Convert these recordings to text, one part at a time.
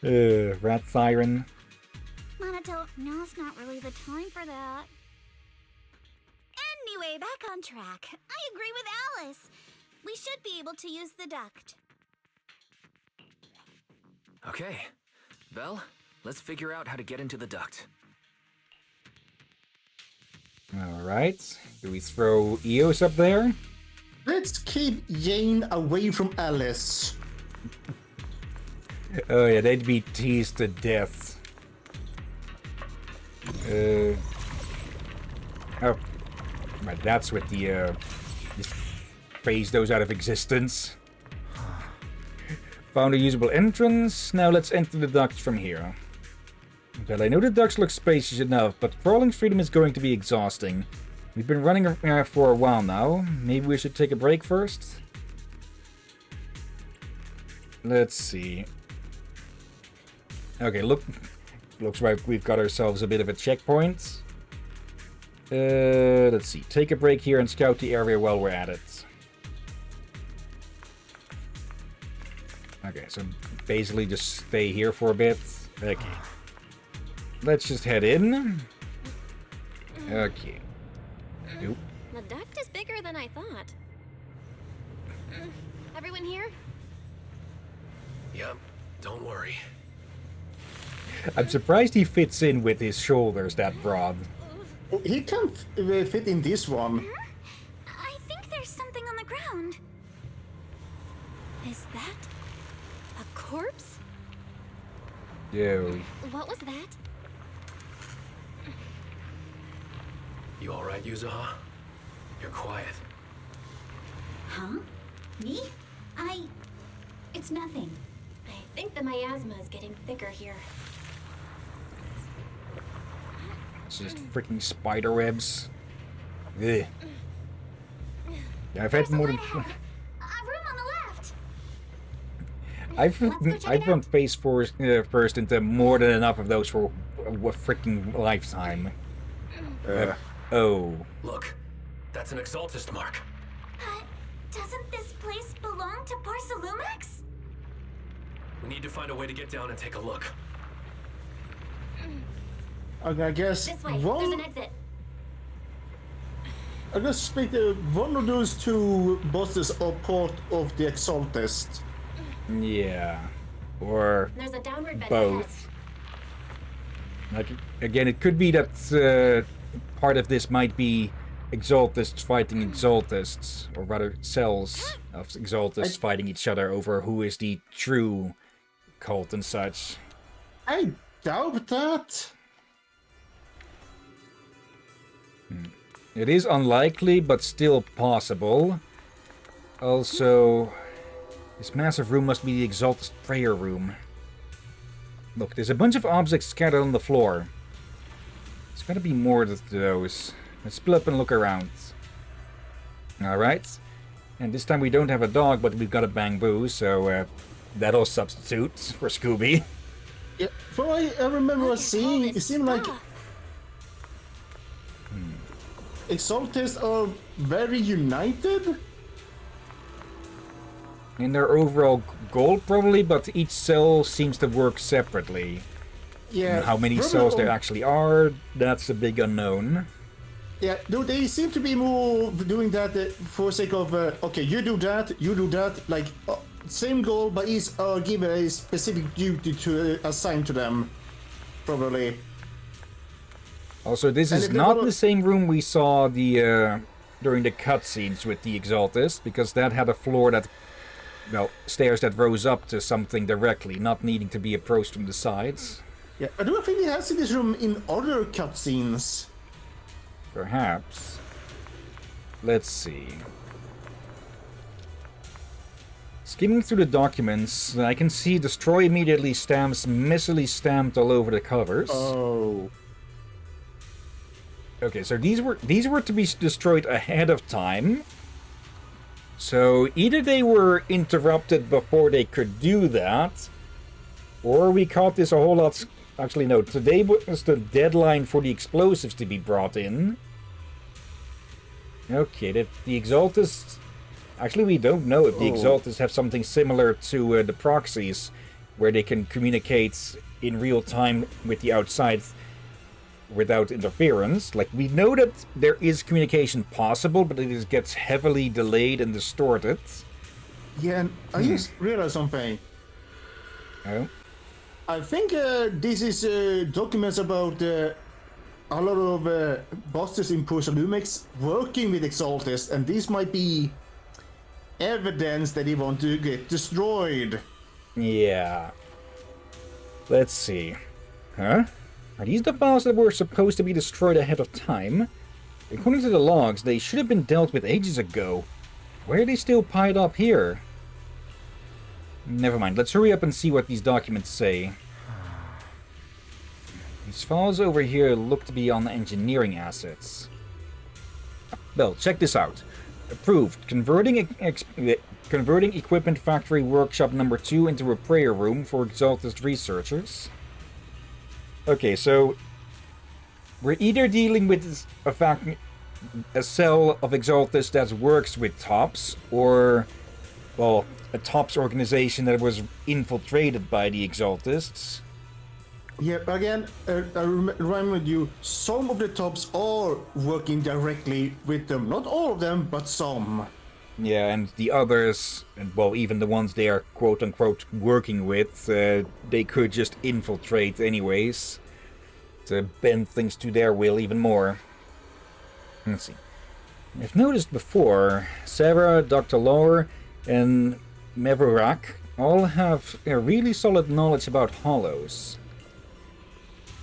Rat siren. Monato, now's not really the time for that. Anyway, back on track. I agree with Alice. We should be able to use the duct. Okay. Belle, let's figure out how to get into the duct. Alright. Do we throw Eos up there? Let's keep Jane away from Alice. Oh yeah, they'd be teased to death. Oh. Right, that's what the, just phase those out of existence. Found a usable entrance. Now let's enter the duct from here. Well, I know the ducts look spacious enough, but crawling through them is going to be exhausting. We've been running for a while now. Maybe we should take a break first? Let's see. Okay, looks like we've got ourselves a bit of a checkpoint. Let's see. Take a break here and scout the area while we're at it. Okay, so basically just stay here for a bit. Okay. Let's just head in. Okay. Nope. The duct is bigger than I thought. Everyone here? Yep, don't worry. I'm surprised he fits in with his shoulders that broad. He can't fit in this one. I think there's something on the ground. Is that a corpse? Yo. What was that? You alright, Yuzuha? You're quiet. Huh? Me? It's nothing. I think the miasma is getting thicker here. It's just freaking spider webs. Ugh. Yeah, I've had more than... A room on the left. I've run face first into more than enough of those for a freaking lifetime. Oh. Look, that's an Exaltist mark. Doesn't this place belong to Parsalumax? We need to find a way to get down and take a look. Okay, I guess This way. There's an exit. I guess speak one of those two bosses are part of the Exaltist. Yeah. Or There's a downward bend both. Like, again, it could be that part of this might be Exaltists fighting Exaltists, or rather cells of Exaltists fighting each other over who is the true cult and such. I doubt that. It is unlikely, but still possible. Also, this massive room must be the Exaltist prayer room. Look, there's a bunch of objects scattered on the floor. There's gotta be more of those. Let's split up and look around. Alright. And this time we don't have a dog, but we've got a bamboo, so that'll substitute for Scooby. Yeah, from what I remember seeing, it seemed like Exaltists are very united. In their overall goal, probably, but each cell seems to work separately. Yeah. And how many cells there actually are, that's a big unknown. Yeah, no, they seem to be more doing that for sake of, okay, you do that, like, same goal, but each are given a specific duty to assign to them, probably. Also, this And is if they not wanna- the same room we saw the during the cutscenes with the Exaltist, because that had a floor that, well, stairs that rose up to something directly, not needing to be approached from the sides. Yeah, I don't think it has seen this room in other cutscenes. Perhaps. Let's see. Skimming through the documents, I can see destroy immediately stamps messily stamped all over the covers. Oh. Okay, so these were to be destroyed ahead of time. So either they were interrupted before they could do that, or we caught this a whole lot. Actually, no. Today was the deadline for the explosives to be brought in. Okay, the Exaltists. Actually, we don't know if the Exaltists have something similar to the proxies, where they can communicate in real time with the outside without interference. Like, we know that there is communication possible, but it gets heavily delayed and distorted. Yeah, and I just realized something. Oh. I think this is documents about a lot of bosses in Pursa Lumix working with Exaltist, and this might be evidence that they want to get destroyed. Yeah. Let's see. Huh? Are these the files that were supposed to be destroyed ahead of time? According to the logs, they should have been dealt with ages ago. Why are they still piled up here? Never mind, let's hurry up and see what these documents say. These files over here look to be on engineering assets. Well, check this out. Approved. Converting Equipment Factory Workshop number 2 into a prayer room for Exaltist researchers. Okay, so we're either dealing with a cell of Exaltist that works with TOPS, or, well, a TOPS organization that was infiltrated by the Exaltists. Yeah, again, I remind you, some of the tops are working directly with them. Not all of them, but some. Yeah, and the others, and well, even the ones they are quote-unquote working with, they could just infiltrate anyways, to bend things to their will even more. Let's see. I've noticed before, Sarah, Dr. Laur, and Meverak all have a really solid knowledge about hollows.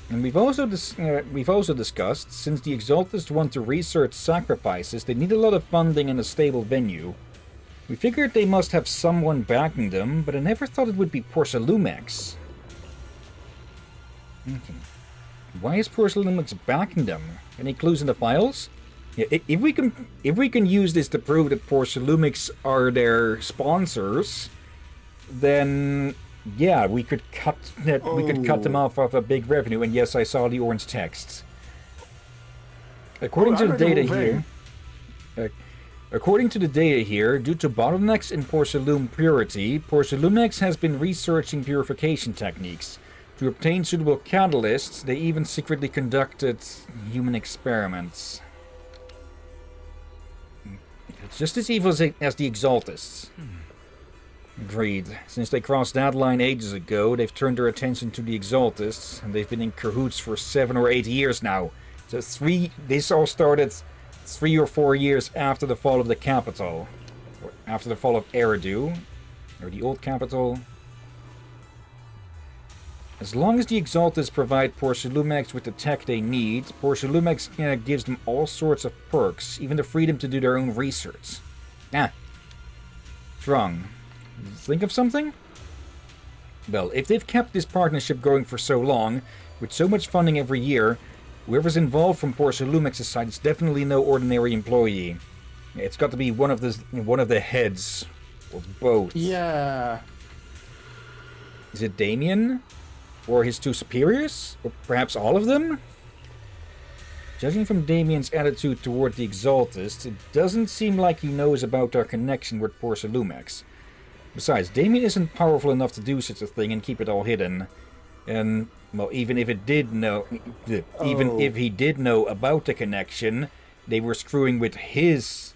And we've also discussed, since the Exaltists want to research sacrifices, they need a lot of funding and a stable venue. We figured they must have someone backing them, but I never thought it would be Pursa Lumix. Okay. Why is Pursa Lumix backing them? Any clues in the files? Yeah, if we can use this to prove that Pursa Lumix are their sponsors, then yeah, we could cut them off of a big revenue. And yes, I saw the orange text. According to the data here, due to bottlenecks in Porcelain purity, Pursa Lumix has been researching purification techniques. To obtain suitable catalysts, they even secretly conducted human experiments. It's just as evil as the Exaltists. Agreed. Since they crossed that line ages ago, they've turned their attention to the Exaltists, and they've been in cahoots for 7 or 8 years now. So this all started 3 or 4 years after the fall of the capital. Or after the fall of Eridu, or the old capital. As long as the Exaltists provide Pursa Lumix with the tech they need, Pursa Lumix gives them all sorts of perks, even the freedom to do their own research. Wrong. Think of something? Well, if they've kept this partnership going for so long, with so much funding every year, whoever's involved from Pursa Lumix's side is definitely no ordinary employee. It's got to be one of the heads, or both. Yeah. Is it Damien? Or his 2 superiors? Or perhaps all of them? Judging from Damien's attitude toward the Exaltists, it doesn't seem like he knows about our connection with Pursa Lumix. Besides, Damien isn't powerful enough to do such a thing and keep it all hidden. And, well, even if he did know about the connection, they were screwing with his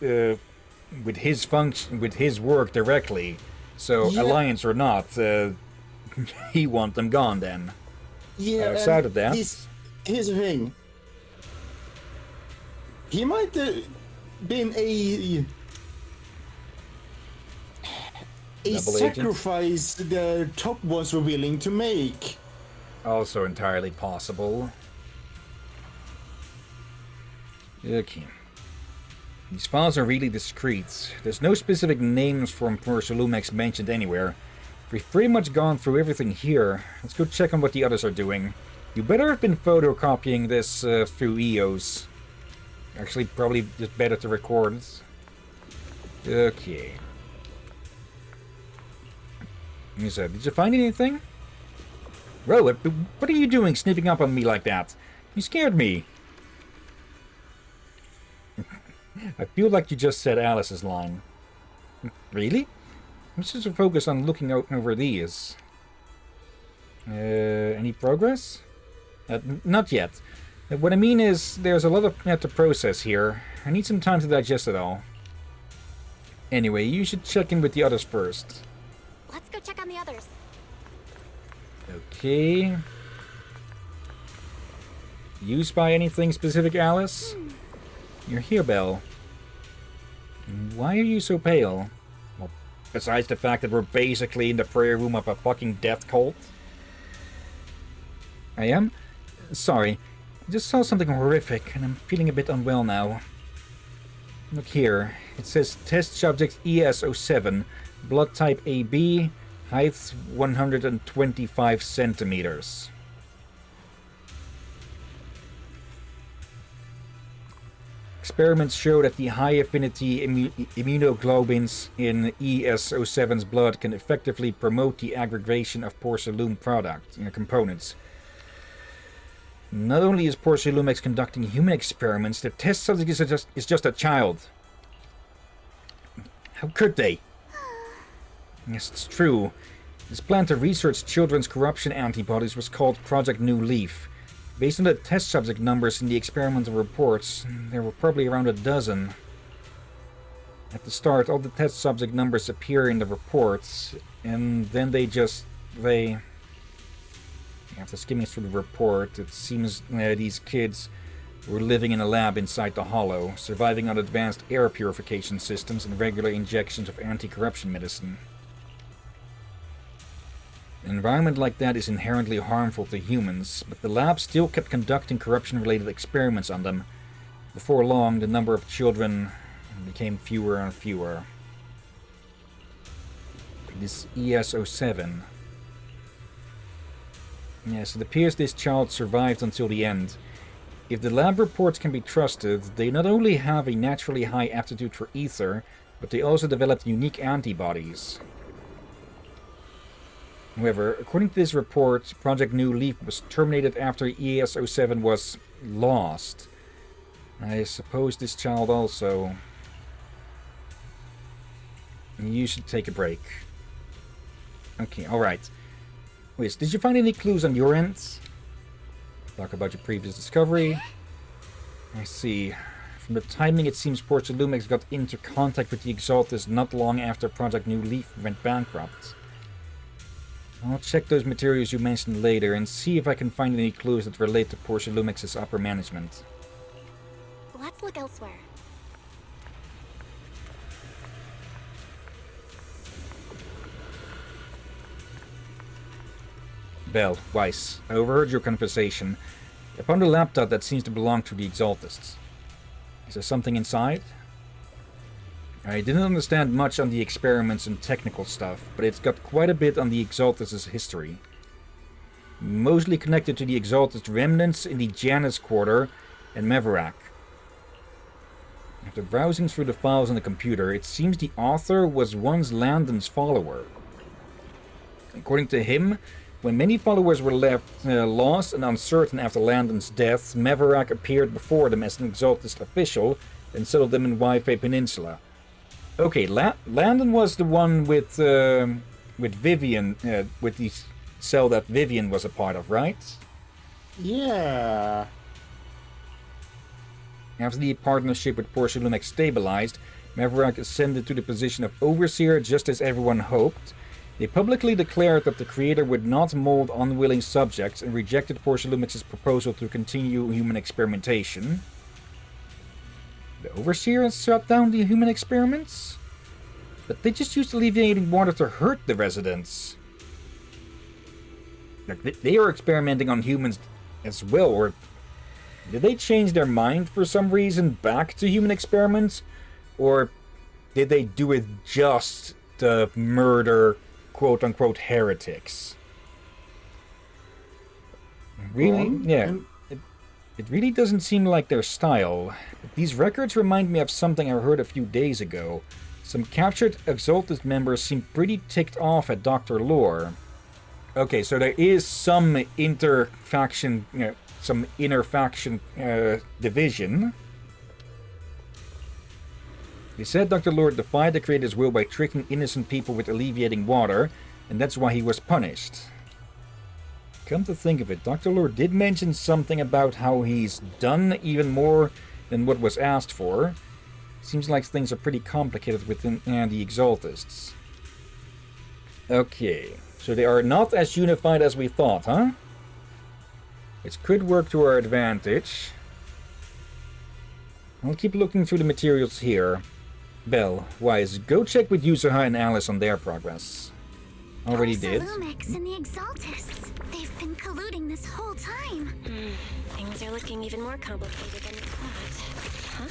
function, with his work directly. So, yeah. Alliance or not, he want them gone then. Yeah, outside of that, here's the thing. He might have been a sacrifice the top ones were willing to make. Also entirely possible. Okay. These files are really discreet. There's no specific names from Pursa Lumix mentioned anywhere. We've pretty much gone through everything here. Let's go check on what the others are doing. You better have been photocopying this through EOS. Actually, probably just better to record it. Okay. So, did you find anything? Whoa, what are you doing sneaking up on me like that? You scared me. I feel like you just said Alice's line. Really? I'm just focused on looking out over these. Any progress? Not yet. What I mean is, there's a lot of to process here. I need some time to digest it all. Anyway, you should check in with the others first. Let's go check on the others. Okay. You spy anything specific, Alice? You're here, Belle. Why are you so pale? Well, besides the fact that we're basically in the prayer room of a fucking death cult. I am? Sorry. I just saw something horrific, and I'm feeling a bit unwell now. Look here. It says test subject ES07, blood type AB, height 125 centimeters. Experiments show that the high-affinity immunoglobulins in ES07's blood can effectively promote the aggregation of porcelain components. Not only is Porcelumex conducting human experiments, the test subject is just a child. How could they? Yes, it's true. This plan to research children's corruption antibodies was called Project New Leaf. Based on the test subject numbers in the experimental reports, there were probably around a dozen. At the start, all the test subject numbers appear in the reports, and then after skimming through the report, it seems these kids were living in a lab inside the Hollow, surviving on advanced air purification systems and regular injections of anti-corruption medicine. An environment like that is inherently harmful to humans, but the lab still kept conducting corruption-related experiments on them. Before long, the number of children became fewer and fewer. This ES07. Yes, it appears this child survived until the end. If the lab reports can be trusted, they not only have a naturally high aptitude for ether, but they also developed unique antibodies. However, according to this report, Project New Leaf was terminated after ES07 was lost. I suppose this child also... You should take a break. Okay, alright. Wait, did you find any clues on your end? Talk about your previous discovery. I see. From the timing, it seems Porcelumex got into contact with the Exaltus not long after Project New Leaf went bankrupt. I'll check those materials you mentioned later and see if I can find any clues that relate to Porcelumex's upper management. Let's look elsewhere. Belle, Weiss, I overheard your conversation. I found a laptop that seems to belong to the Exaltists. Is there something inside? I didn't understand much on the experiments and technical stuff, but it's got quite a bit on the Exaltus' history. Mostly connected to the Exaltus remnants in the Janus Quarter and Meverack. After browsing through the files on the computer, it seems the author was once Landon's follower. According to him, when many followers were left lost and uncertain after Landon's death, Meverack appeared before them as an Exaltus official and settled them in Wi-Fi Peninsula. Okay, Landon was the one with Vivian, with the cell that Vivian was a part of, right? Yeah. After the partnership with Porcelumex stabilized, Meverack ascended to the position of Overseer just as everyone hoped. They publicly declared that the creator would not mold unwilling subjects and rejected Porcelumex's proposal to continue human experimentation. The Overseer has shut down the human experiments? But they just used alleviating water to hurt the residents. Like, they are experimenting on humans as well, or did they change their mind for some reason back to human experiments? Or did they do it just to murder quote-unquote heretics? Really? Yeah. It really doesn't seem like their style. But these records remind me of something I heard a few days ago. Some captured Exaltus members seem pretty ticked off at Dr. Lore. Okay, so there is some inter-faction, some inner-faction division. They said Dr. Lore defied the Creator's will by tricking innocent people with alleviating water, and that's why he was punished. come to think of it, Dr. Lure did mention something about how he's done even more than what was asked for. Seems like things are pretty complicated within the Exaltists. Okay, so they are not as unified as we thought, huh? It could work to our advantage. I'll keep looking through the materials here. Belle, Wise, go check with Yusuha and Alice on their progress. Already did. Lumix and the Exaltists. They've been colluding this whole time. Things are looking even more complicated than we thought. Huh?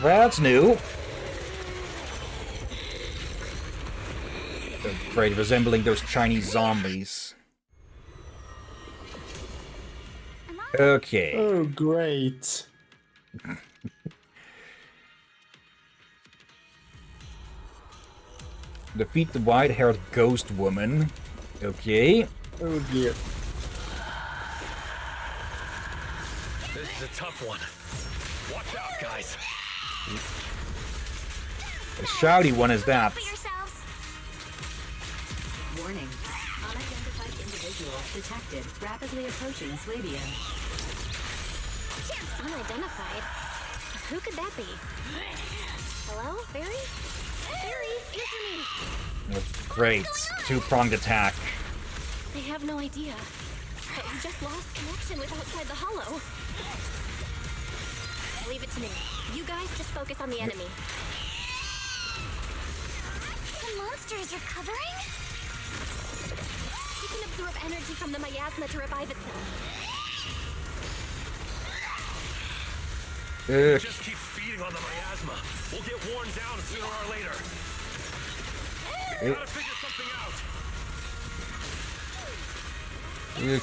That's new. Afraid resembling those Chinese zombies. Okay. Oh, great. Defeat the white-haired ghost woman. Okay. Oh dear. This is a tough one. Watch out, guys. A shouty one is that. For yourselves. Warning. Unidentified individuals detected rapidly approaching Swabia. Unidentified? Who could that be? Hello? Barry? Barry, answer me! Great. Two-pronged attack. I have no idea. But we just lost connection with outside the hollow. Leave it to me. You guys just focus on the enemy. The monster is recovering? You can absorb energy from the miasma to revive itself. Just keep feeding on the miasma. We'll get worn down sooner or later. We gotta figure something out.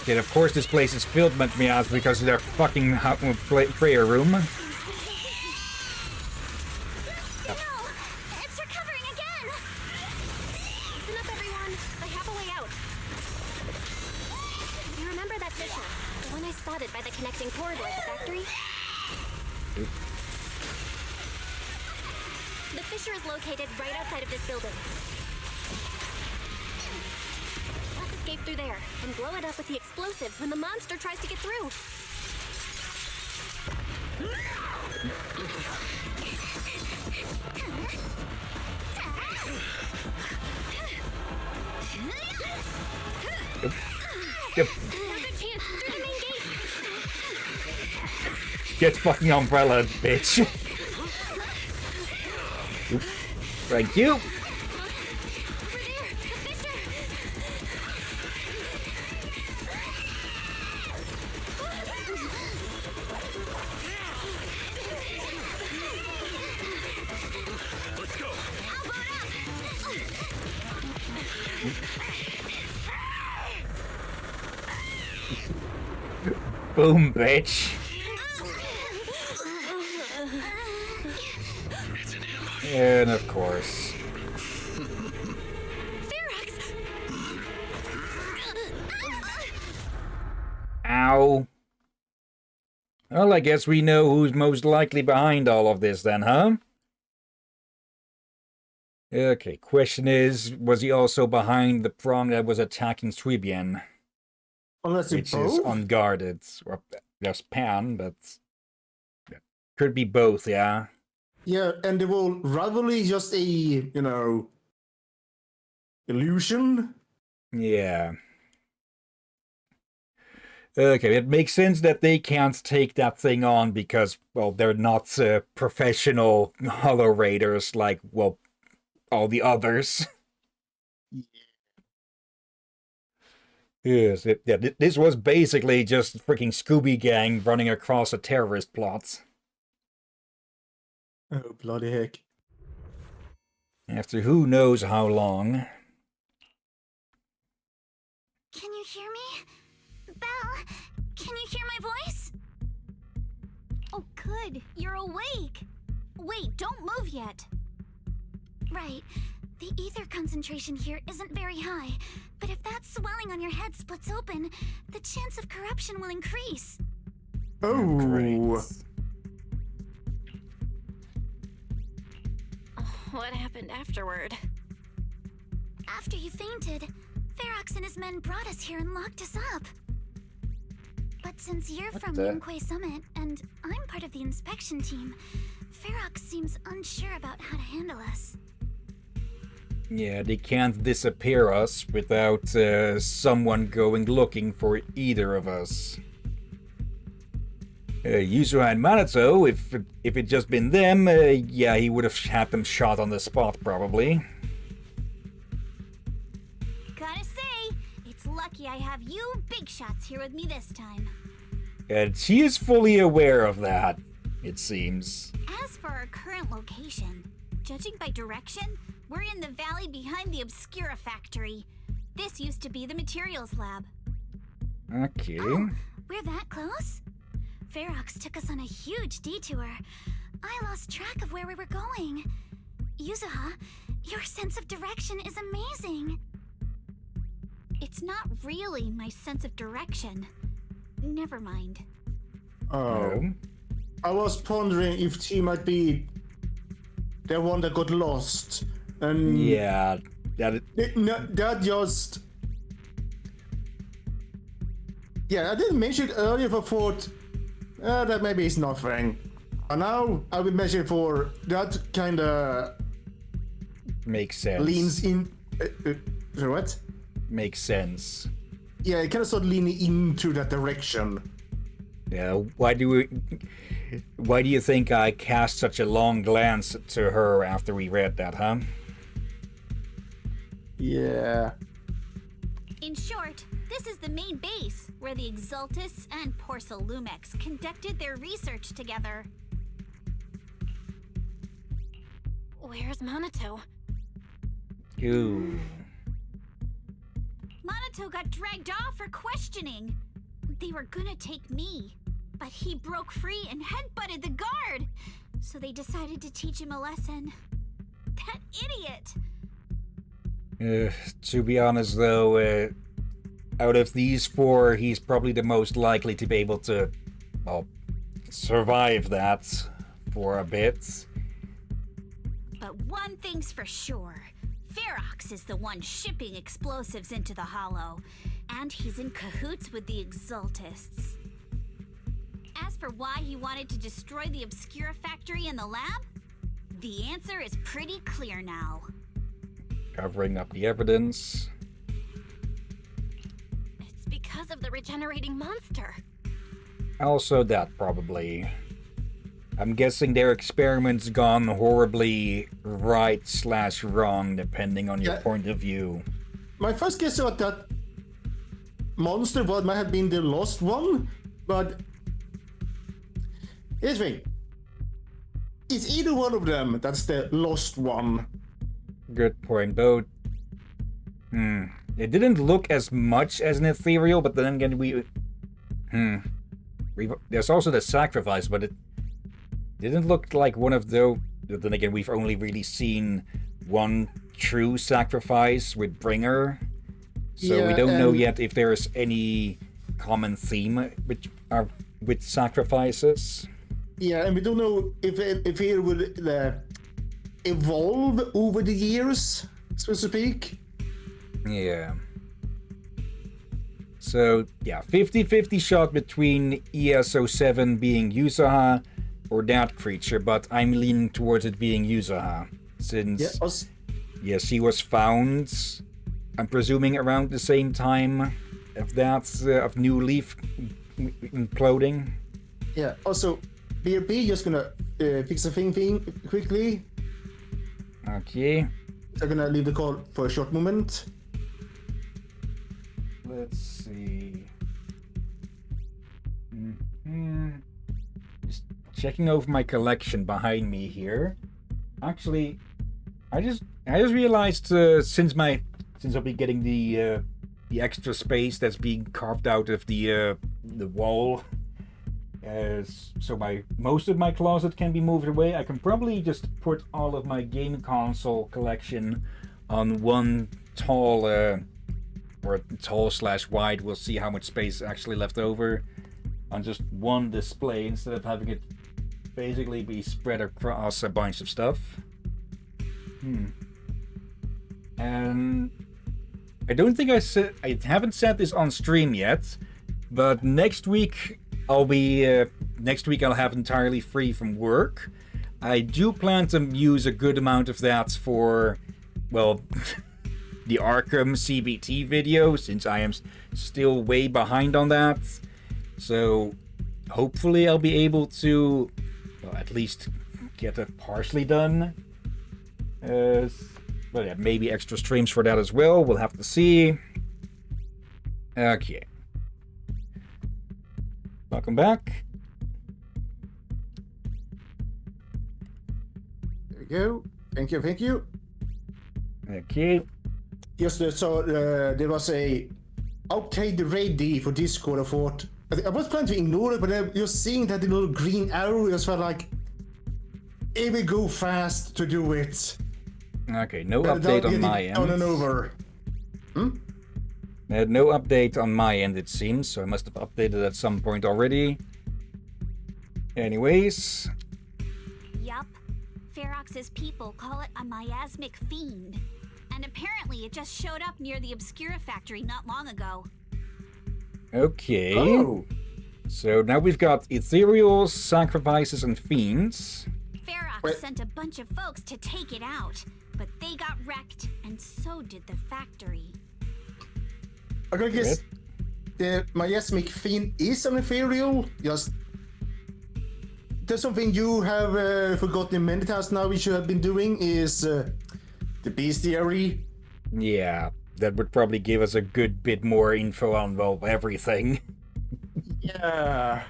Okay, of course this place is filled with miasma because of their fucking prayer room. No! It's recovering again! Listen up, everyone. I have a way out. You remember that fissure? The one I spotted by the connecting corridor at the factory? The fissure is located right outside of this building. Let's escape through there and blow it up with the explosives when the monster tries to get through. Yep. Another chance through the main gate. Get fucking umbrella, bitch. Oop. Thank you. Over there, the fissure. Let's go. Boom, bitch. And of course. Ferox! Ow. Well, I guess we know who's most likely behind all of this then, huh? Okay, question is, was he also behind the prong that was attacking Swibian? Unless Which it's is both? unguarded. Or just Pan, but... Could be both, yeah. Yeah, and the whole rivalry just a, illusion? Yeah. Okay, it makes sense that they can't take that thing on because, well, they're not professional Hollow Raiders like, well, all the others. Yes, this was basically just freaking Scooby Gang running across a terrorist plot. Oh, bloody heck. After who knows how long. Can you hear me? Belle, can you hear my voice? Oh, good. You're awake. Wait, don't move yet. Right. The ether concentration here isn't very high, but if that swelling on your head splits open, the chance of corruption will increase. Oh. Great. What happened afterward? After you fainted, Ferox and his men brought us here and locked us up. But since you're from the- Yunque Summit, and I'm part of the inspection team, Ferox seems unsure about how to handle us. Yeah, they can't disappear us without someone going looking for either of us. Yuzuha and Minato, if it just been them, yeah, he would have had them shot on the spot, probably. Gotta say, it's lucky I have you big shots here with me this time. And she is fully aware of that, it seems. As for our current location, judging by direction, we're in the valley behind the Obscura factory. This used to be the materials lab. Okay. Oh, we're that close? Ferox took us on a huge detour. I lost track of where we were going. Yuzuha, your sense of direction is amazing. It's not really my sense of direction. Never mind. Oh. I was pondering if she might be the one that got lost. And Yeah, that that just. Yeah, I didn't mention it earlier, but thought that maybe is nothing. And now I will measure for that kind of makes sense. leans in. What? Makes sense. Yeah, it kind of start leaning into that direction. Yeah, why do you think I cast such a long glance to her after we read that, huh? Yeah. In short, this is the main base where the Exaltus and Porcel Lumex conducted their research together. Where's Minato? Ooh. Minato got dragged off for questioning. They were gonna take me, but he broke free and headbutted the guard. So they decided to teach him a lesson. That idiot! To be honest, though, out of these four, he's probably the most likely to be able to, well, survive that for a bit. But one thing's for sure. Ferox is the one shipping explosives into the Hollow, and he's in cahoots with the Exaltists. As for why he wanted to destroy the Obscura factory and the lab, the answer is pretty clear now. Covering up the evidence. It's because of the regenerating monster. Also that, probably. I'm guessing their experiment's gone horribly right/wrong, depending on your Yeah. point of view. My first guess was that monster might have been the lost one, but here's the thing. It's either one of them that's the lost one. Good point, though. It didn't look as much as an ethereal, but then again, there's also the sacrifice, but it didn't look like one of those. But then again, we've only really seen one true sacrifice with Bringer, so we Yeah, don't know and- yet if there's any common theme with sacrifices. Yeah, and we don't know if he would evolve over the years, so to speak. Yeah. So, yeah, 50-50 shot between ES-07 being Yuzuha or that creature, but I'm leaning towards it being Yuzuha. Since, Yeah, us. yes, she was found, I'm presuming around the same time of that, of New Leaf imploding. Yeah. Also, BRP just gonna fix the thing quickly. Okay. They're gonna leave the call for a short moment. Let's see. Just checking over my collection behind me here. Actually, I just realized since I'll be getting the extra space that's being carved out of the wall, so most of my closet can be moved away. I can probably just put all of my game console collection on one tall, or tall/wide. We'll see how much space is actually left over on just one display instead of having it basically be spread across a bunch of stuff. And I don't think I haven't said this on stream yet, but next week I'll have entirely free from work. I do plan to use a good amount of that for, well, the Arkham CBT video, since I am still way behind on that. So hopefully I'll be able to, well, at least get that partially done. But yeah, maybe extra streams for that as well. We'll have to see. Okay. Welcome back. There we go. Thank you, thank you. Okay. Just so there was a update ready for Discord. I thought I was planning to ignore it, but I just seeing that little green arrow, just felt like it will go fast to do it. Okay, no update on my end. On and over. No update on my end, it seems, so I must have updated at some point already. Anyways. Yup. Ferox's people call it a miasmic fiend. And apparently it just showed up near the Obscura factory not long ago. Okay. Oh. So now we've got ethereals, sacrifices, and fiends. Ferox sent a bunch of folks to take it out, but they got wrecked, and so did the factory. I guess the miasmic fiend is an ethereal. Just there's something you have forgotten many times now. We should have been doing is the bestiary. Yeah, that would probably give us a good bit more info on, well, everything. Yeah.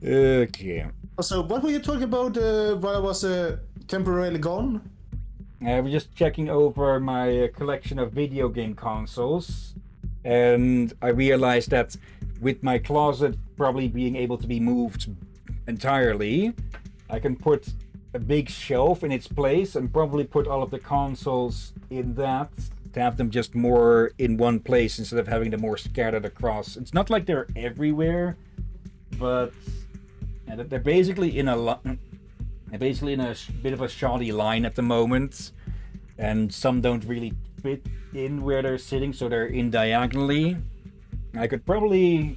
Okay. So what were you talking about while I was temporarily gone? I was just checking over my collection of video game consoles, and I realized that with my closet probably being able to be moved entirely, I can put a big shelf in its place and probably put all of the consoles in that to have them just more in one place instead of having them more scattered across. It's not like they're everywhere, but they're basically in a bit of a shoddy line at the moment, and some don't really fit in where they're sitting, so they're in diagonally. I could probably,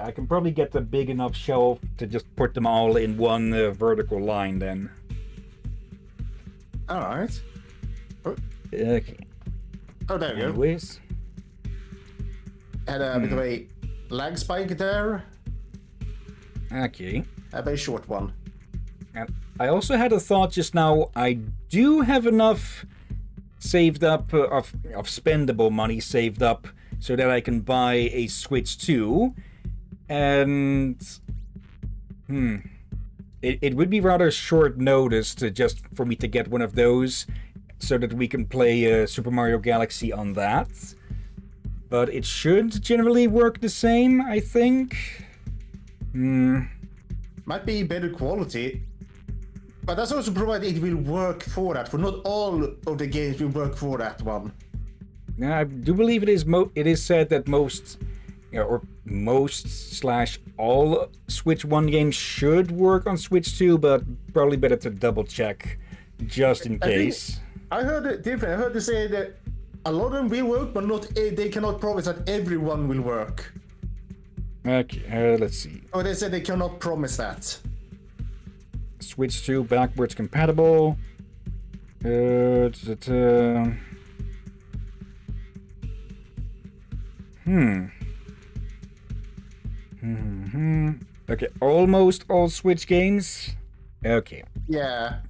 I can probably get a big enough shelf to just put them all in one vertical line then. All right. Okay. Oh, there you go. Anyways. Had a bit of a lag spike there. Okay. A very short one. And I also had a thought just now. I do have enough saved up of spendable money saved up so that I can buy a Switch 2. And it would be rather short notice to just for me to get one of those so that we can play Super Mario Galaxy on that. But it should generally work the same, I think. Might be better quality. But that's also provided it will work for that. For not all of the games will work for that one. Now, I do believe it is said that most all Switch 1 games should work on Switch 2, but probably better to double check just in case. I heard it different. I heard they say that a lot of them will work, but not they cannot promise that everyone will work. Okay, let's see. Or they said they cannot promise that. Switch 2 backwards compatible. Okay, almost all Switch games. Okay. Yeah.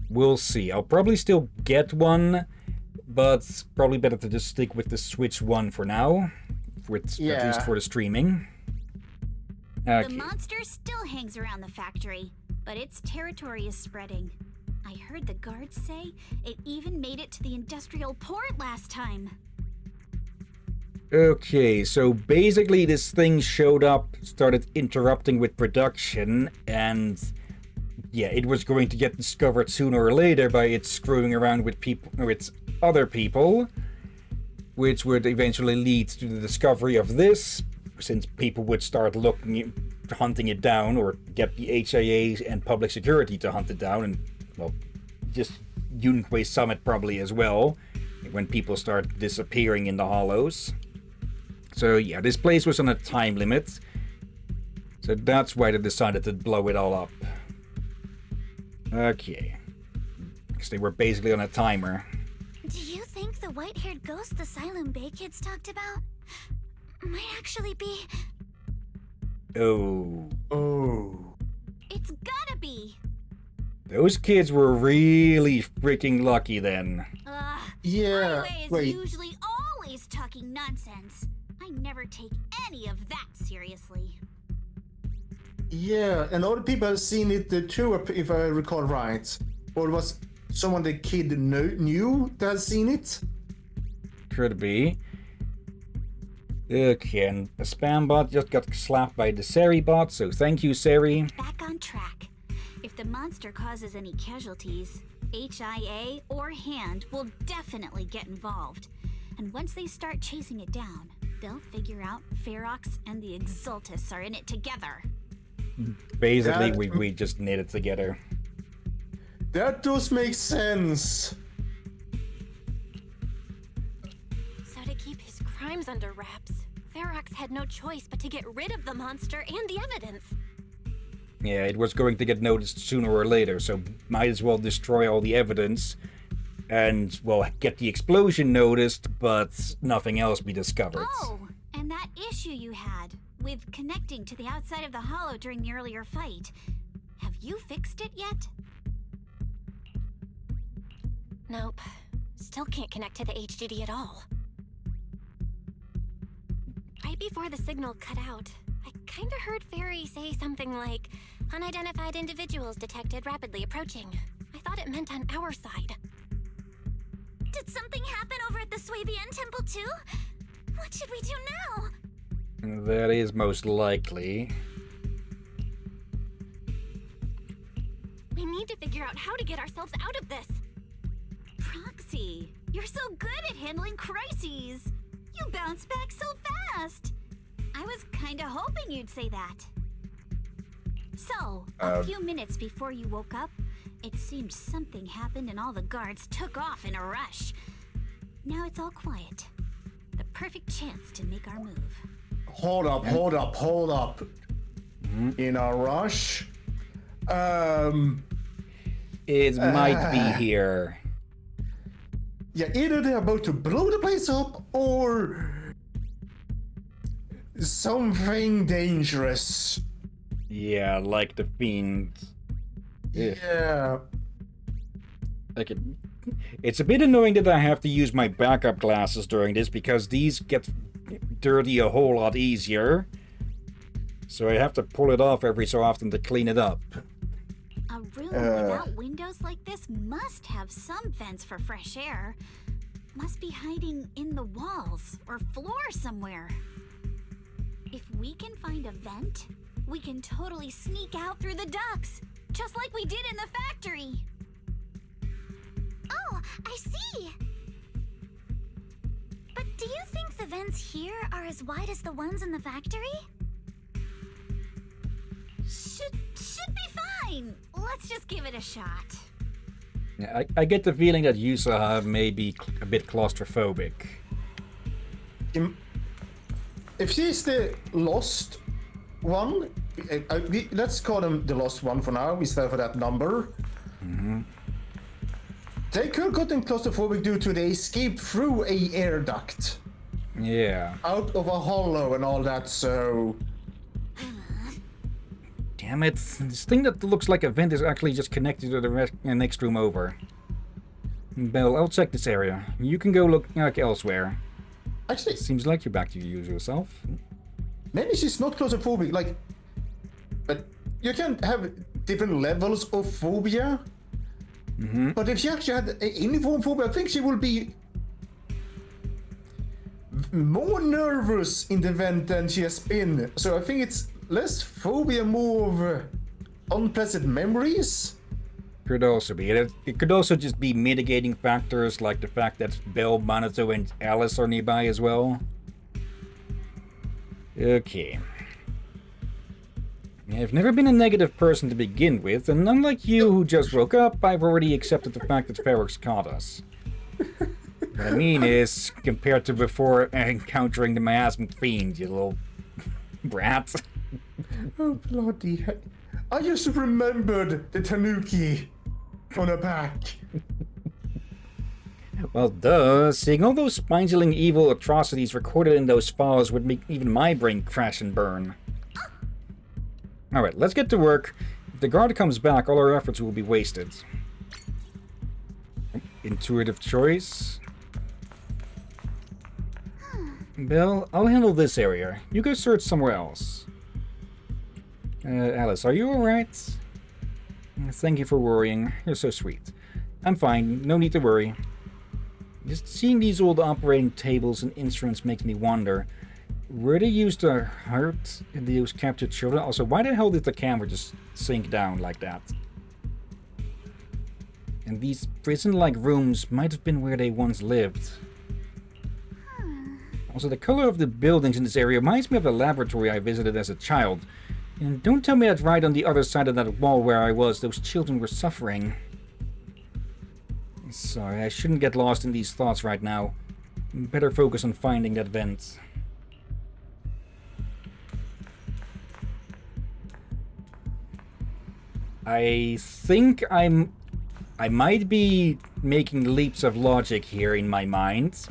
We'll see. I'll probably still get one, but it's probably better to just stick with the Switch 1 for now, at least for the streaming. Okay. The monster still hangs around the factory, but its territory is spreading. I heard the guards say it even made it to the industrial port last time. Okay, so basically this thing showed up, started interrupting with production, and yeah, it was going to get discovered sooner or later by it screwing around with people, with other people, which would eventually lead to the discovery of this, since people would start hunting it down, or get the HIA and public security to hunt it down, and, well, just Yunque Summit probably as well, when people start disappearing in the hollows. So yeah, this place was on a time limit, so that's why they decided to blow it all up. Okay. Because they were basically on a timer. Do you think the white-haired ghost the Asylum Bay kids talked about might actually be... Oh. Oh. It's gotta be! Those kids were really freaking lucky then. Yeah. Highway is Wait. usually always talking nonsense. I never take any of that seriously. Yeah, and other people have seen it too, if I recall right. Or was someone the kid knew that had seen it? Could be. Okay, and a spam bot just got slapped by the Seri bot, so thank you, Seri. Back on track. If the monster causes any casualties, HIA or Hand will definitely get involved. And once they start chasing it down, they'll figure out Ferox and the Exultus are in it together. Basically, That- we just knit it together. That does make sense. So to keep his crimes under wraps, Ferox had no choice but to get rid of the monster and the evidence. Yeah, it was going to get noticed sooner or later, so might as well destroy all the evidence and, well, get the explosion noticed, but nothing else be discovered. Oh, and that issue you had with connecting to the outside of the hollow during the earlier fight. Have you fixed it yet? Nope. Still can't connect to the HDD at all. Right before the signal cut out, I kinda heard Fairy say something like, "Unidentified individuals detected rapidly approaching." I thought it meant on our side. Did something happen over at the Swabian Temple too? What should we do now? That is most likely. We need to figure out how to get ourselves out of this. Proxy, you're so good at handling crises. You bounce back so fast. I was kinda hoping you'd say that. So, a few minutes before you woke up, it seemed something happened and all the guards took off in a rush. Now it's all quiet. The perfect chance to make our move. Hold up. In a rush? It might be here. Yeah, either they're about to blow the place up or something dangerous. Yeah, like the Fiend. Yeah. Like it's a bit annoying that I have to use my backup glasses during this, because these get dirty a whole lot easier. So I have to pull it off every so often to clean it up. A room without windows like this must have some vents for fresh air. Must be hiding in the walls or floor somewhere. If we can find a vent, we can totally sneak out through the ducts, just like we did in the factory. Oh, I see. But do you think the vents here are as wide as the ones in the factory? Should be fine. Let's just give it a shot. Yeah, I get the feeling that Yusaha may be a bit claustrophobic. If she's the lost one, let's call them the lost one for now, instead of that number. Mm-hmm. They could have gotten claustrophobic due to they escaped through a air duct. Yeah. Out of a hollow and all that, so... Damn it. This thing that looks like a vent is actually just connected to the next room over. Belle, I'll check this area. You can go look elsewhere. Actually, Seems like you're back to your usual self. maybe she's not claustrophobic, like... But you can have different levels of phobia. Mm-hmm. But if she actually had any form of phobia, I think she will be more nervous in the vent than she has been. So I think it's less phobia, more of unpleasant memories? Could also be. It could also just be mitigating factors, like the fact that Belle, Monato, and Alice are nearby as well. Okay. I've never been a negative person to begin with, and unlike you who just woke up, I've already accepted the fact that Ferox caught us. What I mean is, compared to before encountering the miasmic fiend, you little brat. Oh, bloody heck. I just remembered the tanuki on her back. Well, duh. Seeing all those spine-chilling evil atrocities recorded in those files would make even my brain crash and burn. Alright, let's get to work. If the guard comes back, all our efforts will be wasted. Intuitive choice. Bill, I'll handle this area. You go search somewhere else. Alice, are you alright? Thank you for worrying. You're so sweet. I'm fine. No need to worry. Just seeing these old operating tables and instruments makes me wonder. Were they used to hurt those captured children? Also, why the hell did the camera just sink down like that? And these prison-like rooms might have been where they once lived. Also, the color of the buildings in this area reminds me of a laboratory I visited as a child. And don't tell me that right on the other side of that wall where I was, those children were suffering. Sorry, I shouldn't get lost in these thoughts right now. Better focus on finding that vent. I think I might be making leaps of logic here in my mind,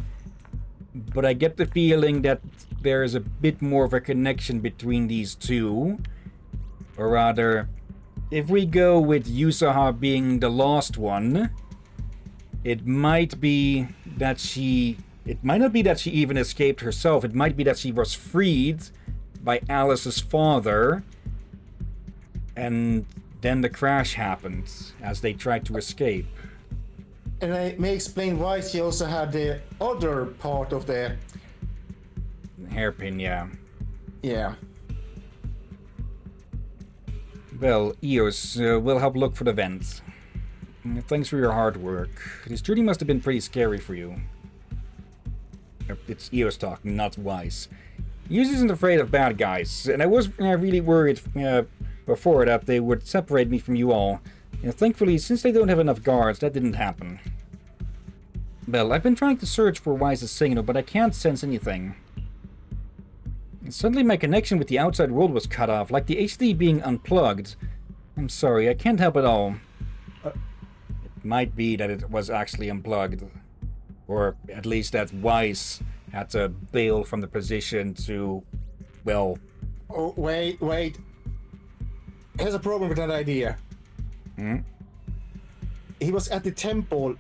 but I get the feeling that there is a bit more of a connection between these two. Or rather, if we go with Yusaha being the lost one, it might be that it might not be that she even escaped herself. It might be that she was freed by Alice's father, and then the crash happened as they tried to escape. And I may explain why she also had the other part of the Hairpin, yeah. Yeah. Well, Eos, we'll help look for the vent. Thanks for your hard work. This journey must have been pretty scary for you. It's Eos talking, not Weiss. Eos isn't afraid of bad guys, and I was really worried before that they would separate me from you all. Thankfully, since they don't have enough guards, that didn't happen. Well, I've been trying to search for Weiss's signal, but I can't sense anything. And suddenly my connection with the outside world was cut off, like the HD being unplugged. I'm sorry, I can't help at all. It might be that it was actually unplugged. Or at least that Weiss had to bail from the position to, well... Oh, wait. Here's a problem with that idea. He was at the temple.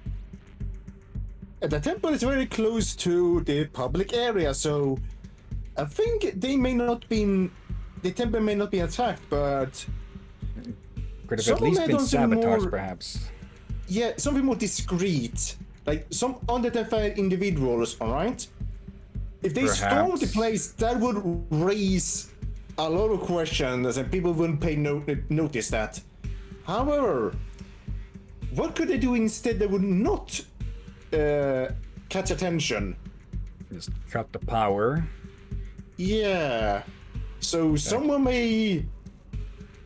The temple is very close to the public area, so I think the temple may not be attacked, but could have at least been sabotaged, perhaps. Yeah, something more discreet, like some unidentified individuals. All right, if they storm the place, that would raise a lot of questions, and people wouldn't notice that. However, what could they do instead that would not catch attention? Just cut the power. Yeah. So someone may.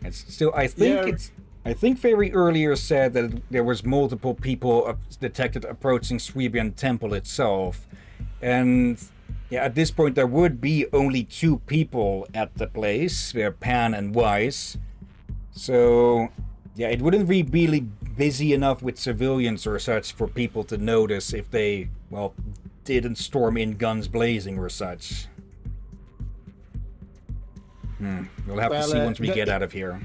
It's still. I think Fairy earlier said that there was multiple people detected approaching Sweebian Temple itself, and yeah, at this point there would be only 2 people at the place, Pan and Weiss. So yeah, it wouldn't be really busy enough with civilians or such for people to notice if they, well, didn't storm in guns blazing or such. We'll have to see once we get out of here.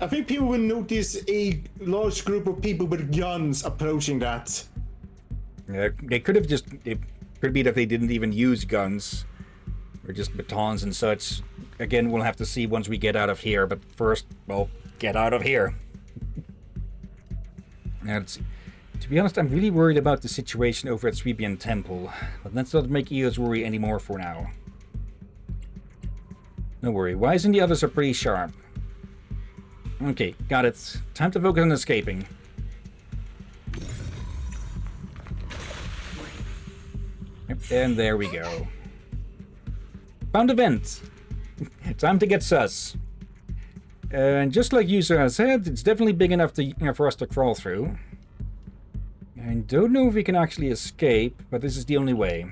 I think people will notice a large group of people with guns approaching that. Yeah, they could have just... It could be that they didn't even use guns. Or just batons and such. Again, we'll have to see once we get out of here. But first, well, get out of here. Now, to be honest, I'm really worried about the situation over at Sweebian Temple. But let's not make Eos worry anymore for now. No worry, Wise and the others are pretty sharp. Okay, got it. Time to focus on escaping. Yep, and there we go. Found a vent. Time to get sus. And just like User said, it's definitely big enough to, for us to crawl through. I don't know if we can actually escape, but this is the only way.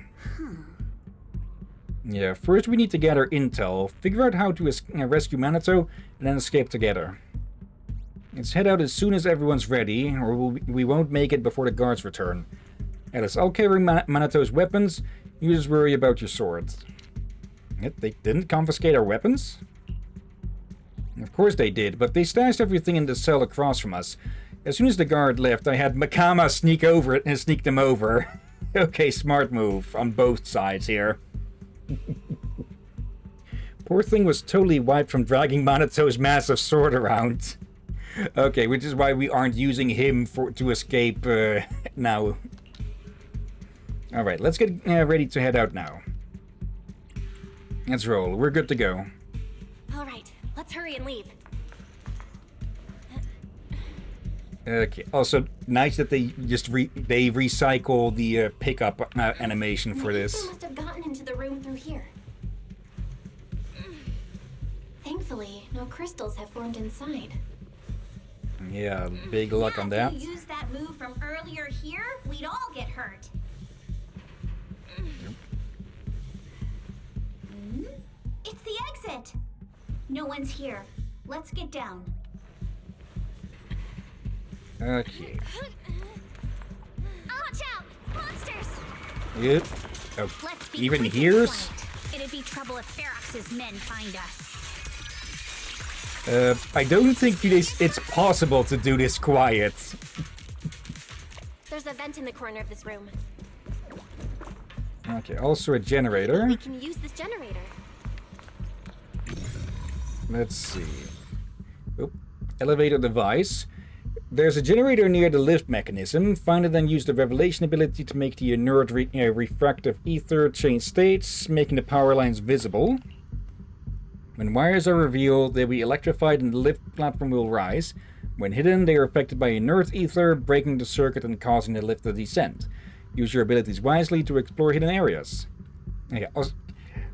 Yeah, first we need to gather intel, figure out how to rescue Manitou, and then escape together. Let's head out as soon as everyone's ready, or we won't make it before the guards return. Alice, I'll carry Manitou's weapons. You just worry about your sword. They didn't confiscate our weapons? Of course they did, but they stashed everything in the cell across from us. As soon as the guard left, I had Makama sneak over it and sneak them over. Okay, smart move on both sides here. Poor thing was totally wiped from dragging Manitou's massive sword around. Okay, which is why we aren't using him to escape now. Alright, let's get ready to head out now. Let's roll. We're good to go. Alright, let's hurry and leave. Okay. Also, nice that they just they recycle the pickup animation for this. They must have gotten into the room through here. Thankfully, no crystals have formed inside. Yeah, big luck on that. If you use that move from earlier here, we'd all get hurt. It's the exit. No one's here. Let's get down. Okay. Watch out! Monsters! Yep. Oh, Let's be even quick and here's? quiet. It'd be trouble if Ferox's men find us. I don't think it's possible to do this quiet. There's a vent in the corner of this room. Okay, also a generator. We can use this generator. Let's see. Oop. Elevator device. There's a generator near the lift mechanism. Find it and use the revelation ability to make the inert refractive ether change states, making the power lines visible. When wires are revealed, they'll be electrified and the lift platform will rise. When hidden, they are affected by inert ether, breaking the circuit and causing the lift to descend. Use your abilities wisely to explore hidden areas. Okay,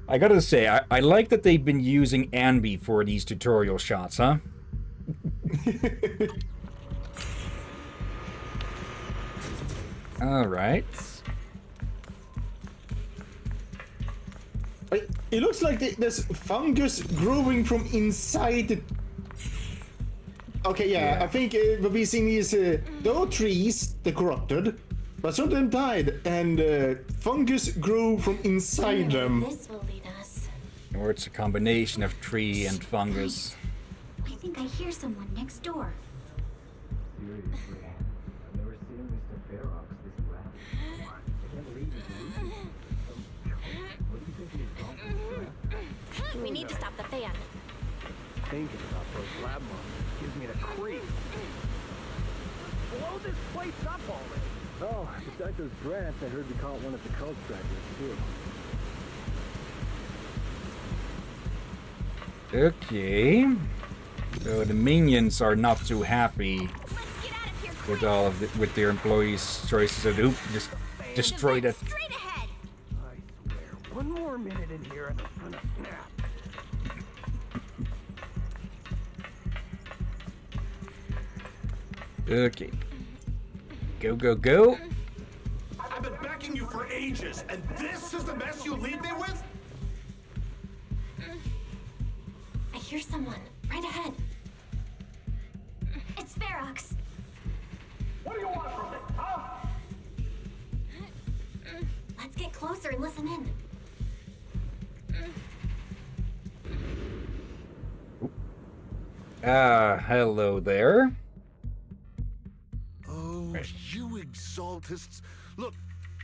I gotta say, I like that they've been using Anby for these tutorial shots, huh? Alright. It looks like there's fungus growing from inside the... Okay, yeah. I think what we've seen is there are trees that corrupted, but some of them died, and fungus grew from inside them. This will lead us. Or it's a combination of tree and fungus. I think I hear someone next door. We need to stop the fan. Thinking about those lab monsters gives me the creep. Blow this place up already. Oh, besides those drafts, I heard we caught one at the cult trackers, too. Okay. So the minions are not too happy Let's get out of here with quick. all of with their employees' choices. So oop, just destroy that. Straight ahead. I swear, one more minute in here and I'm gonna snap. Okay. Go, go, go. I've been backing you for ages, and this is the mess you leave me with? I hear someone right ahead. It's Ferox. What do you want from me, huh? Let's get closer and listen in. Hello there. Oh, you exaltists. Look,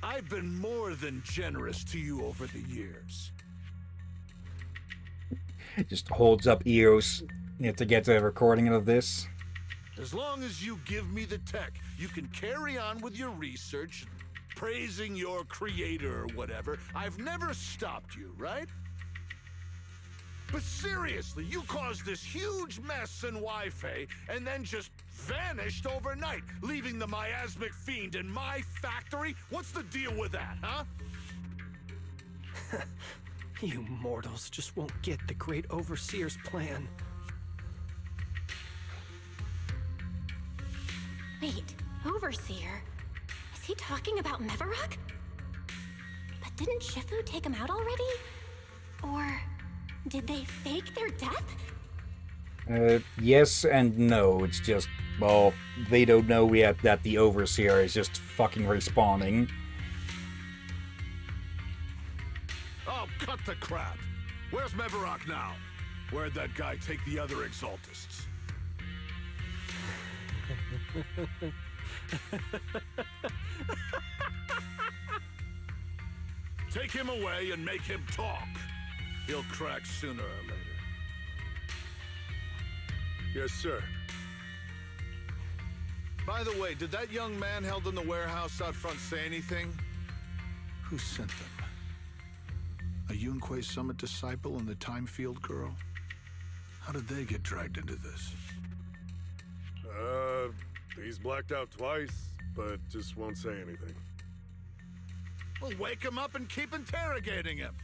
I've been more than generous to you over the years. Just holds up ears to get a recording of this. As long as you give me the tech, you can carry on with your research, praising your creator or whatever. I've never stopped you, right? But seriously, you caused this huge mess in Wi-Fi and then just vanished overnight, leaving the miasmic fiend in my factory? What's the deal with that, huh? You mortals just won't get the Great Overseer's plan. Wait, Overseer? Is he talking about Mevarok? But didn't Shifu take him out already? Or did they fake their death? Yes and no. It's just, well, they don't know yet that the Overseer is just fucking respawning. Oh, cut the crap. Where's Mevarok now? Where'd that guy take the other Exaltists? Take him away and make him talk. He'll crack sooner or later. Yes, sir. By the way, did that young man held in the warehouse out front say anything? Who sent them? A Yunque Summit disciple and the Time Field girl? How did they get dragged into this? He's blacked out twice, but just won't say anything. Well, wake him up and keep interrogating him.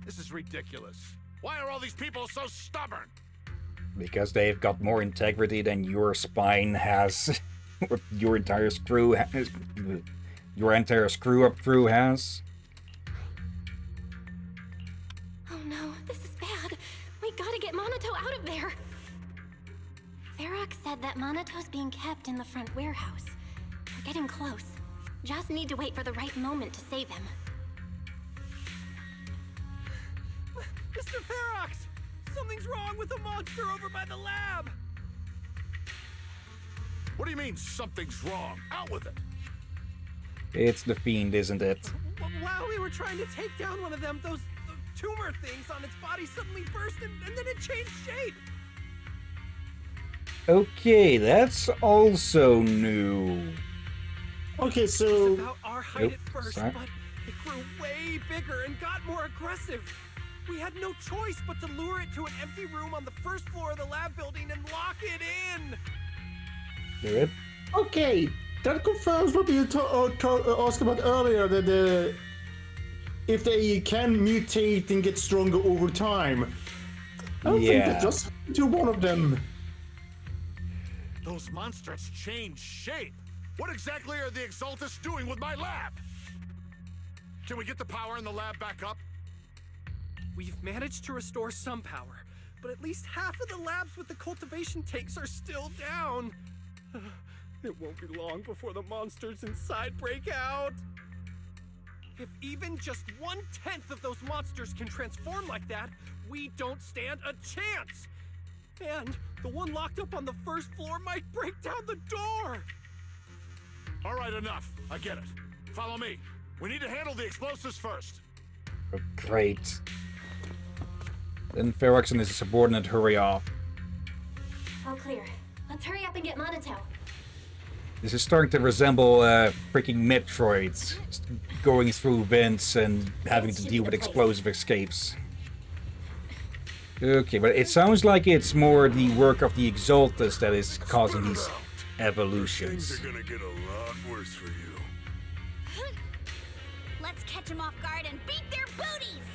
This is ridiculous. Why are all these people so stubborn? Because they've got more integrity than your spine has. Or your entire screw has. Your entire screw-up crew has. Oh no, this is bad. We gotta get Monato out of there. Ferox said that Monato's being kept in the front warehouse. We're getting close. Just need to wait for the right moment to save him. Mr. Ferox! Something's wrong with the monster over by the lab! What do you mean, something's wrong? Out with it! It's the Fiend, isn't it? While we were trying to take down one of them, those tumor things on its body suddenly burst and then it changed shape! Okay, that's also new. Okay, It was so about our height Nope, at first, sorry. but it grew way bigger and got more aggressive. We had no choice but to lure it to an empty room on the first floor of the lab building and lock it in. Do it. okay, that confirms what you asked about earlier. That if they can mutate and get stronger over time. I don't think Yeah. that just happened to one of them. Those monsters change shape. What exactly are the Exaltists doing with my lab? Can we get the power in the lab back up? We've managed to restore some power, but at least half of the labs with the cultivation tanks are still down. It won't be long before the monsters inside break out. If even just 1/10 of those monsters can transform like that, we don't stand a chance. And the one locked up on the first floor might break down the door. All right, enough. I get it. Follow me. We need to handle the explosives first. Oh, great. Then Ferox and his subordinate hurry off. All clear. Let's hurry up and get Monato. This is starting to resemble freaking Metroids, going through vents and having to deal with explosive escapes. Okay, but it sounds like it's more the work of the Exaltus that is causing these evolutions. Things are gonna get a lot worse for you. Let's catch them off guard and beat their booties!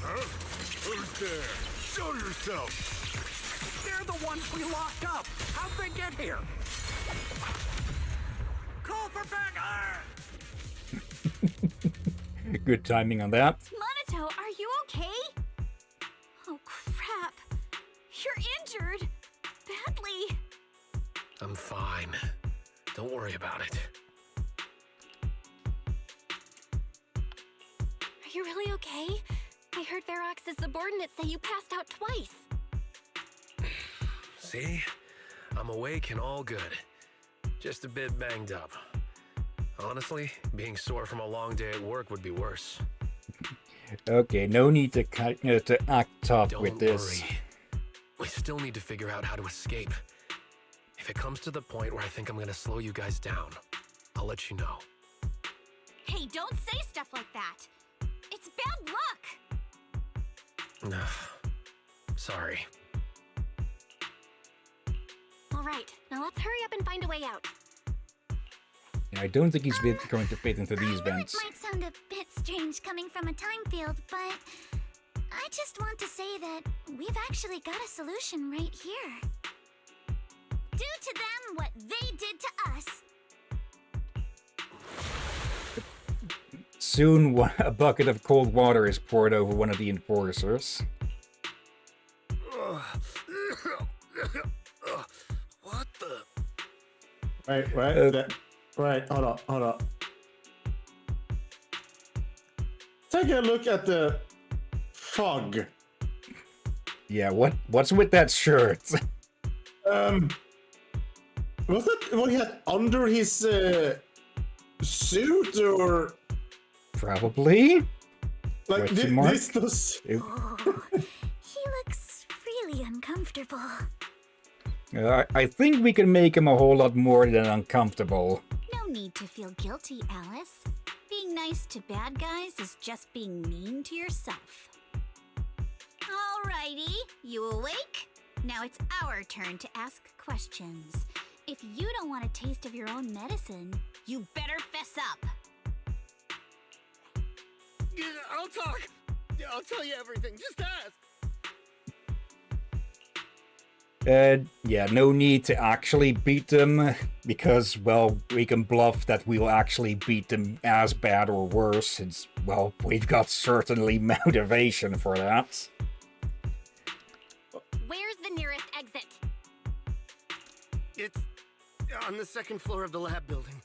Huh? Who's there? Show yourself! They're the ones we locked up. How'd they get here? Call for backup! Good timing on that. Monato, are you okay? Oh crap. You're injured. Badly. I'm fine. Don't worry about it. Are you really okay? I heard Ferox's subordinates say you passed out twice. See? I'm awake and all good. Just a bit banged up. Honestly, being sore from a long day at work would be worse. Okay, no need to act tough Don't with this. worry. We still need to figure out how to escape. If it comes to the point where I think I'm gonna slow you guys down, I'll let you know. Hey, don't say stuff like that. It's bad luck. Sorry. All right, now let's hurry up and find a way out. Yeah, I don't think he's going to fit into these I know vents. it might sound a bit strange coming from a time field, but I just want to say that we've actually got a solution right here. Do to them what they did to us. Soon, a bucket of cold water is poured over one of the enforcers. What the? Right, hold on. Take a look at the fog. Yeah, what's with that shirt? Was that what he had under his suit, or Probably. like Question mark? this does? Oh, he looks really uncomfortable. I think we can make him a whole lot more than uncomfortable. No need to feel guilty, Alice. Being nice to bad guys is just being mean to yourself. Alrighty, you awake? Now it's our turn to ask questions. If you don't want a taste of your own medicine, you better fess up. Yeah, I'll talk. Yeah, I'll tell you everything. Just ask. Yeah, no need to actually beat them, because, well, we can bluff that we'll actually beat them as bad or worse, since, well, we've got certainly motivation for that. Where's the nearest exit? It's on the second floor of the lab building.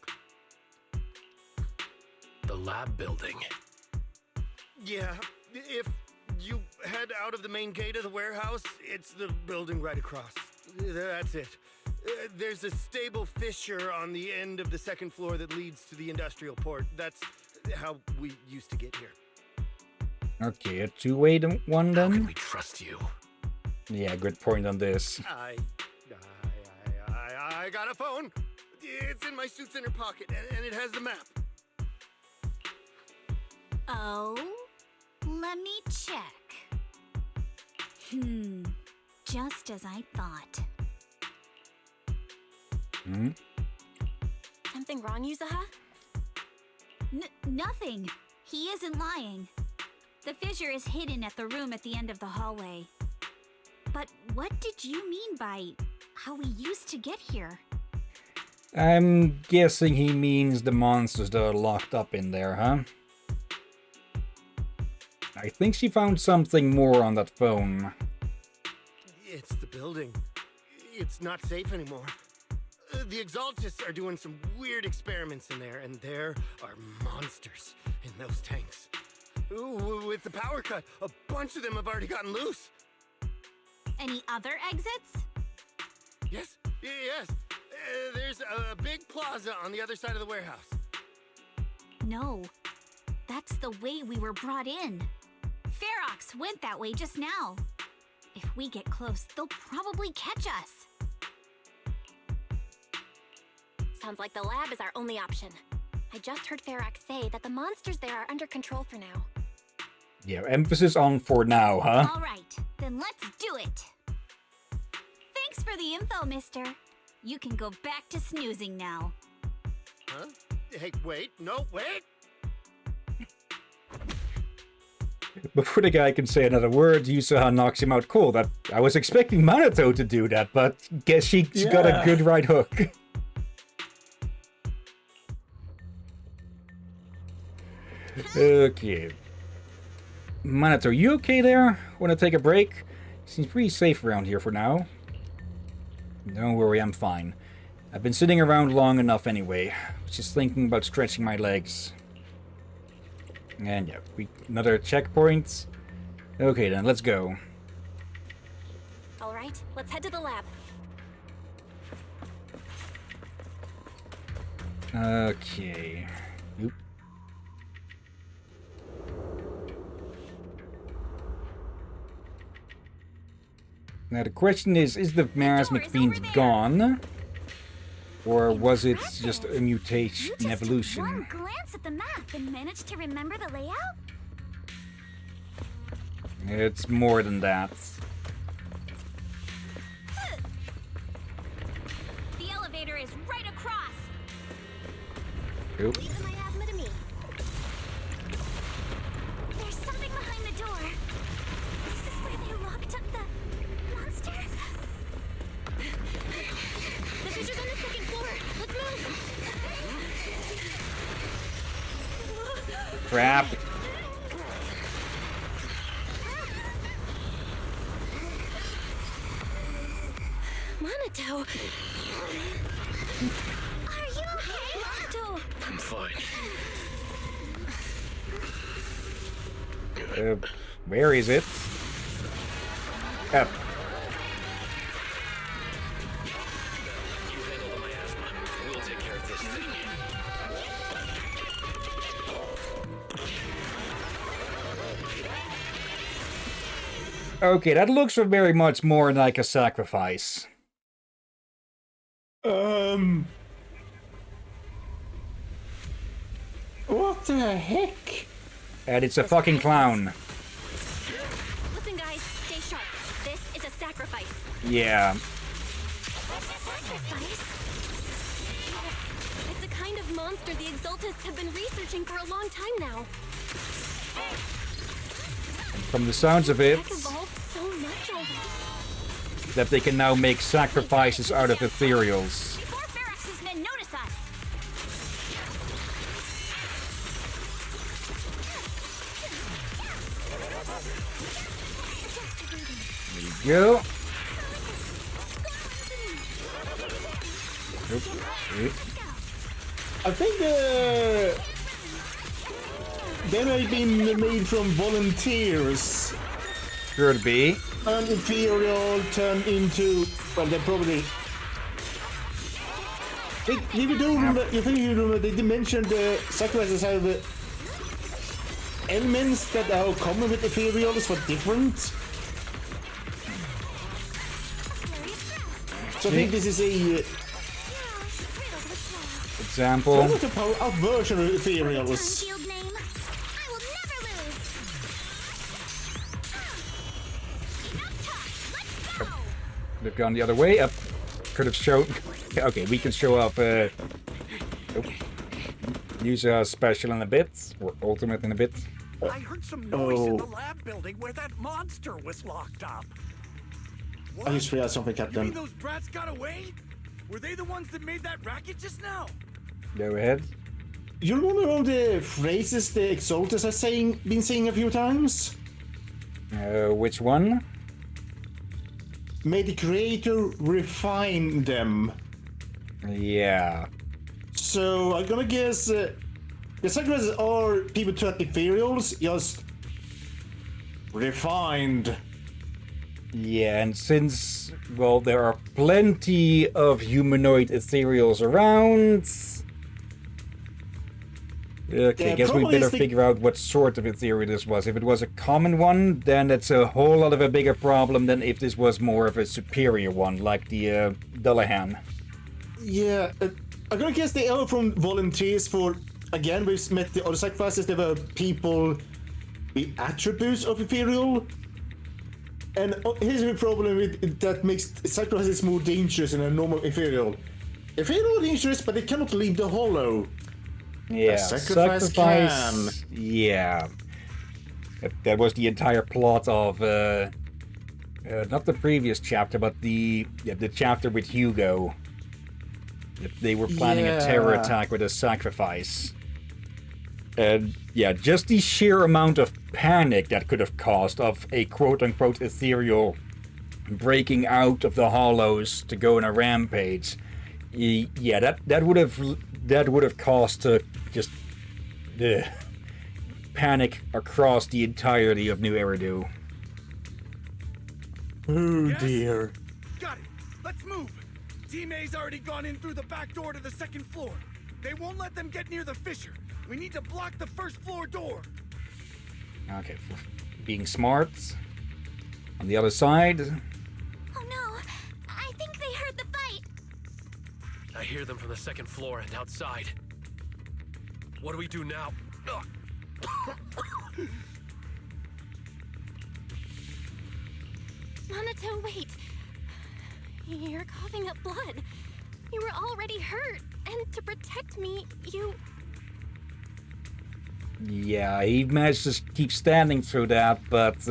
The lab building. Yeah, if you head out of the main gate of the warehouse, it's the building right across. That's it. There's a stable fissure on the end of the second floor that leads to the industrial port. That's how we used to get here. Okay, a two-way one How can then? we trust you? Yeah, good point on this. I got a phone. It's in my suit's inner pocket, and it has the map. Oh, let me check. Just as I thought. Hmm? Something wrong, Yuzuha? Nothing. He isn't lying. The fissure is hidden at the room at the end of the hallway. But what did you mean by how we used to get here? I'm guessing he means the monsters that are locked up in there, huh? I think she found something more on that phone. It's the building. It's not safe anymore. The Exaltists are doing some weird experiments in there, and there are monsters in those tanks. Ooh, with the power cut, a bunch of them have already gotten loose. Any other exits? Yes. There's a big plaza on the other side of the warehouse. No. That's the way we were brought in. Ferox went that way just now. If we get close, they'll probably catch us. Sounds like the lab is our only option. I just heard Ferox say that the monsters there are under control for now. Yeah, emphasis on for now, huh? All right, then let's do it. Thanks for the info, mister. You can go back to snoozing now. Huh? Hey, wait. No, wait. Before the guy can say another word, Yusuha knocks him out cold. I was expecting Minato to do that, but guess she got a good right hook. Okay. Minato, you okay there? Wanna take a break? Seems pretty safe around here for now. Don't worry, I'm fine. I've been sitting around long enough anyway. Just thinking about stretching my legs. And yeah, another checkpoint. Okay then, let's go. All right, let's head to the lab. Okay. Oop. Now the question is the Mars McFiend gone? Or was it just a mutation, an evolution? One glance at the map and managed to remember the layout? It's more than that. The elevator is right across. Oop. Leave the miasma to me. There's something behind the door. Is this where they locked up the monster? The fissure's on the second floor. Let's move. Crap. Monato. Are you okay, Monato? I'm fine. Where is it? Up. You handle the miasma. We'll take care of this thing. Okay, that looks very much more like a sacrifice. What the heck? And it's a fucking clown. Listen, guys, stay sharp. This is a sacrifice. Yeah. Sacrifice? Yes. It's a kind of monster the Exaltists have been researching for a long time now. From the sounds of it, Tech evolved so much already. that they can now make sacrifices out of ethereals. Before Ferox's men notice us. There you go. Oop. Oop. I think they may be made from volunteers. Could be. An Imperial turned into, well, they probably. You think you remember? They mentioned the sacrifices have elements that are common with Ethereals but different. So I think this is a Example. almost a power-up version of Ethereals. Shield name. I will never lose. Enough talk. Let's go. Could have gone the other way. Up. Could have shown. Okay, we can show up. Use a special in a bit, or ultimate in a bit. I heard some noise in the lab building where that monster was locked up. I just realized something, You mean Captain. those brats got away? Were they the ones that made that racket just now? Go ahead. You remember all the phrases the Exalters have been saying a few times? Which one? May the Creator refine them. Yeah. So I'm gonna guess the sacrifices are people to ethereals, just refined. Yeah, and since, well, there are plenty of humanoid ethereals around. Okay, Yeah, guess we probably better is the- figure out what sort of ethereal this was. If it was a common one, then that's a whole lot of a bigger problem than if this was more of a superior one, like the Dullahan. Yeah, I'm gonna guess they are from volunteers for. Again, we've met the other sacrifices. They were people with attributes of ethereal. And here's the problem with that makes sacrifices more dangerous than a normal ethereal. Ethereal are dangerous, but they cannot leave the hollow. Yeah, sacrifice can. Yeah. That was the entire plot of, not the previous chapter, but the chapter with Hugo. They were planning a terror Yeah. attack with a sacrifice. And yeah, just the sheer amount of panic that could have caused of a quote-unquote ethereal breaking out of the hollows to go on a rampage. Yeah, that would have caused just panic across the entirety of New Eridu. Oh Yes? dear. Got it. Let's move. Team A's already gone in through the back door to the second floor. They won't let them get near the fissure. We need to block the first floor door. Okay, being smart. On the other side, Oh no. I think they heard the fight. I hear them from the second floor and outside. What do we do now? Ugh. Monato, wait. You're coughing up blood. You were already hurt, and to protect me, you... Yeah, he managed to keep standing through that, but